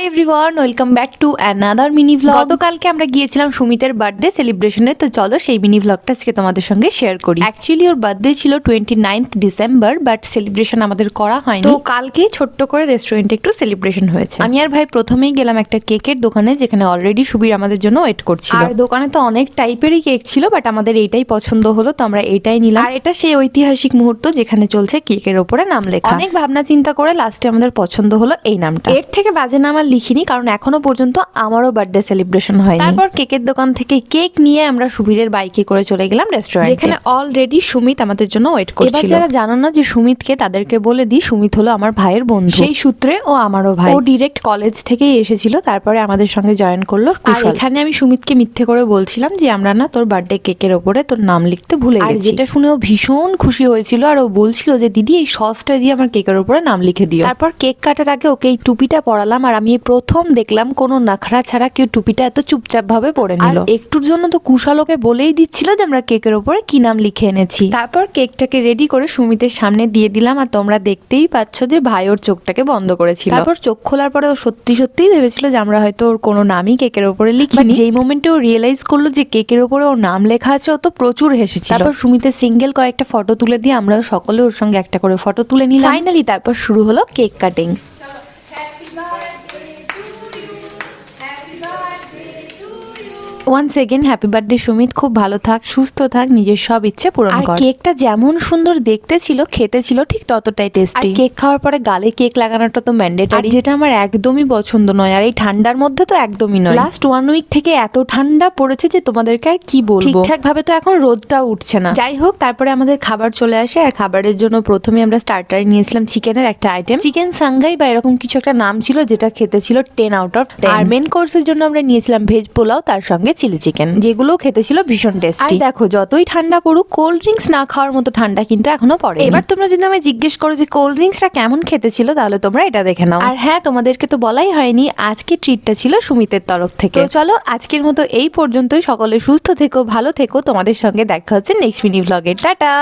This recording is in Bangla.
Hi everyone, welcome back to another mini vlog. গতকালকে আমরা গিয়েছিলাম সুমিতের বার্থডে সেলিব্রেশনে, তো চলো সেই মিনি ভ্লগটা আজকে তোমাদের সঙ্গে শেয়ার করি। অ্যাকচুয়ালি ওর বার্থডে ছিল 29th ডিসেম্বর, বাট সেলিব্রেশন আমাদের করা হয়নি। তো কালকে ছোট্ট করে রেস্টুরেন্টে একটু সেলিব্রেশন হয়েছে। আমি আর ভাই প্রথমেই গেলাম একটা কেকের দোকানে, যেখানে অলরেডি সুবীর আমাদের জন্য ওয়েট করছিল। আর দোকানে তো অনেক টাইপেরই কেক ছিল, বাট আমাদের এইটাই পছন্দ হলো, তো আমরা এইটাই নিলাম। আর এটা সেই ঐতিহাসিক মুহূর্ত যেখানে চলছে কেকের ওপরে নাম লেখা। অনেক ভাবনা চিন্তা করে লাস্টে আমাদের পছন্দ হলো এই নামটা। এর থেকে বাজে নাম আর লিখিনি, কারণ এখনো পর্যন্ত আমারও বার্থডে সেলিব্রেশন হয়নি। তারপর কেকের দোকান থেকে কেক নিয়ে আমরা সুবীরের বাইকে করে চলে গেলাম রেস্টুরেন্টে, যেখানে অলরেডি সুমিত আমাদের জন্য ওয়েট করছিল। এবার যারা জানো না যে সুমিতকে, তাদেরকে বলে দিই, সুমিত হলো আমার ভাইয়ের বন্ধু। সেই সূত্রে ও আমারও ভাই। ও ডিরেক্ট কলেজ থেকেই এসেছিল, তারপরে আমাদের সঙ্গে জয়েন করলো। আর এখানে আমি সুমিতকে মিথ্যে করে বলছিলাম যে আমরা না তোর বার্থডে কেকের ওপরে তোর নাম লিখতে ভুলে গেছি। যেটা শুনে ও ভীষণ খুশি হয়েছিল, আর ও বলছিল যে দিদি এই সসটা দিয়ে আমার কেকের উপরে নাম লিখে দিও। তারপর কেক কাটার আগে ওকে এই টুপিটা পরালাম, আর আমি প্রথম দেখলাম কোনো নাখরা ছাড়া কেউ টুপিটা এত চুপচাপ ভাবে পরে নিল। একটুর জন্য তো কুশালোকে বলেই দিচ্ছিল যে আমরা কেকের উপরে কি নাম লিখে এনেছি। তারপর কেকটাকে রেডি করে সুমিতের সামনে দিয়ে দিলাম, আর তোমরা দেখতেই পাচ্ছ যে ভাই ওর চোখটাকে বন্ধ করেছিল। তারপর চোখ খোলার পরে ও সত্যিই ভেবেছিল যে আমরা হয়তো ওর কোনো নামই কেকের উপরে লিখিনি। যেই মোমেন্টে ও রিয়েলাইজ করলো যে কেকের উপরে ওর নাম লেখা আছে, ও তো প্রচুর হেসেছিল। তারপর সুমিতের সিঙ্গেল কয়েকটা ফটো তুলে দিয়ে আমরা সকলে ওর সঙ্গে একটা করে ফটো তুলে নিলাম। ফাইনালি তারপর শুরু হলো cake cutting. Once again happy birthday Sumit, খুব ভালো থাক, সুস্থ থাক, নিজের সব ইচ্ছে পূরণ কর। কেকটা যেমন সুন্দর দেখতে ছিল, খেতে ছিল ঠিক ততটাই টেস্টি। কেক খাওয়ার পরে গালে কেক লাগানোটা তো ম্যান্ডেটরি, যেটা আমার একদমই পছন্দ নয়, আর এই ঠান্ডার মধ্যে তো একদমই নয়। লাস্ট 1 উইক থেকে এত ঠান্ডা পড়েছে যে তোমাদেরকে আর কি বলবো, ঠিকঠাক ভাবে তো এখন রোদটাও উঠছে না। যাই হোক, তারপরে আমাদের খাবার চলে আসে, আর খাবারের জন্য প্রথমে আমরা স্টার্টারে নিয়েছিলাম চিকেনের একটা আইটেম, চিকেন সাংঘাই বা এরকম কিছু একটা নাম ছিল, যেটা খেতে ছিল 10 আউট অফ 10। আর মেন কোর্সের জন্য আমরা নিয়েছিলাম ভেজ পোলাও, তার সঙ্গে চিলি চিকেন, যেগুলো খেতে ছিল ভীষণ টেস্টি। আর দেখো, যতই ঠান্ডা পড়ুক, কোল্ড ড্রিঙ্কস না খাওয়ার মতো ঠান্ডা কিন্তু এখনো পড়ে। এবার তোমরা যদি আমায় জিজ্ঞেস করো যে কোল্ড ড্রিঙ্কসটা কেমন খেতে ছিল, তাহলে তোমরা এটা দেখে নাও। আর হ্যাঁ, তোমাদেরকে তো বলাই হয়নি, আজকে ট্রিটটা ছিল সুমিতের তরফ থেকে। তো চলো আজকের মতো এই পর্যন্তই। সকলে সুস্থ থেকো, ভালো থেকো। তোমাদের সঙ্গে দেখা হচ্ছে নেক্সট মিনি ভ্লগে। টাটা।